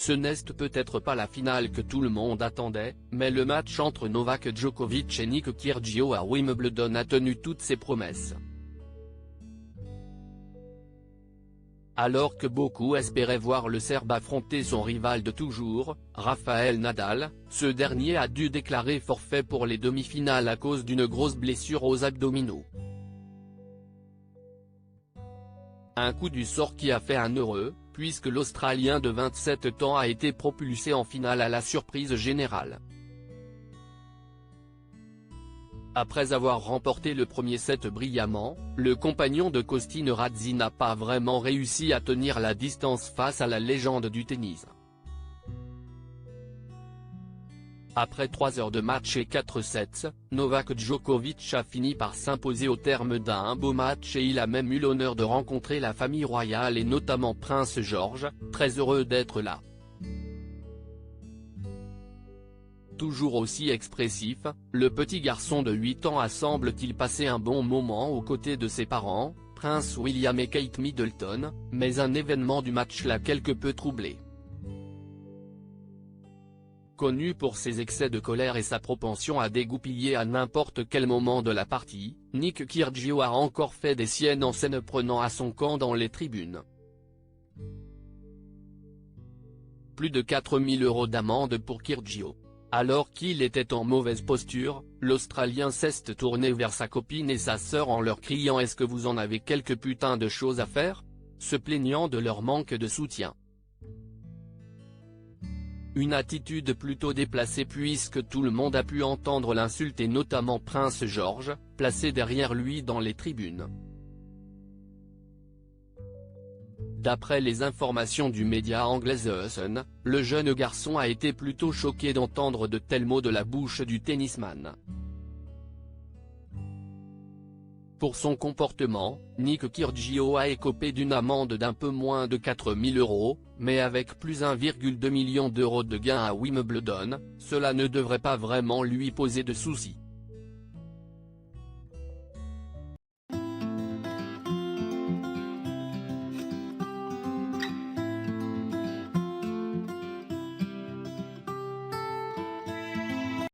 Ce n'est peut-être pas la finale que tout le monde attendait, mais le match entre Novak Djokovic et Nick Kyrgios à Wimbledon a tenu toutes ses promesses. Alors que beaucoup espéraient voir le Serbe affronter son rival de toujours, Rafael Nadal, ce dernier a dû déclarer forfait pour les demi-finales à cause d'une grosse blessure aux abdominaux. Un coup du sort qui a fait un heureux, puisque l'Australien de 27 ans a été propulsé en finale à la surprise générale. Après avoir remporté le premier set brillamment, le compagnon de Costine Razzi n'a pas vraiment réussi à tenir la distance face à la légende du tennis. Après 3 heures de match et 4 sets, Novak Djokovic a fini par s'imposer au terme d'un beau match et il a même eu l'honneur de rencontrer la famille royale et notamment Prince George, très heureux d'être là. Toujours aussi expressif, le petit garçon de 8 ans a semble-t-il passé un bon moment aux côtés de ses parents, Prince William et Kate Middleton, mais un événement du match l'a quelque peu troublé. Connu pour ses excès de colère et sa propension à dégoupiller à n'importe quel moment de la partie, Nick Kyrgios a encore fait des siennes en scène prenant à son camp dans les tribunes. Plus de 4 000 € d'amende pour Kyrgios. Alors qu'il était en mauvaise posture, l'Australien s'est tourné vers sa copine et sa sœur en leur criant « Est-ce que vous en avez quelque putain de choses à faire ?», se plaignant de leur manque de soutien. Une attitude plutôt déplacée puisque tout le monde a pu entendre l'insulte et notamment Prince George, placé derrière lui dans les tribunes. D'après les informations du média anglais The Sun, le jeune garçon a été plutôt choqué d'entendre de tels mots de la bouche du tennisman. Pour son comportement, Nick Kyrgios a écopé d'une amende d'un peu moins de 4 000 €, mais avec plus 1,2 million d'euros de gains à Wimbledon, cela ne devrait pas vraiment lui poser de soucis.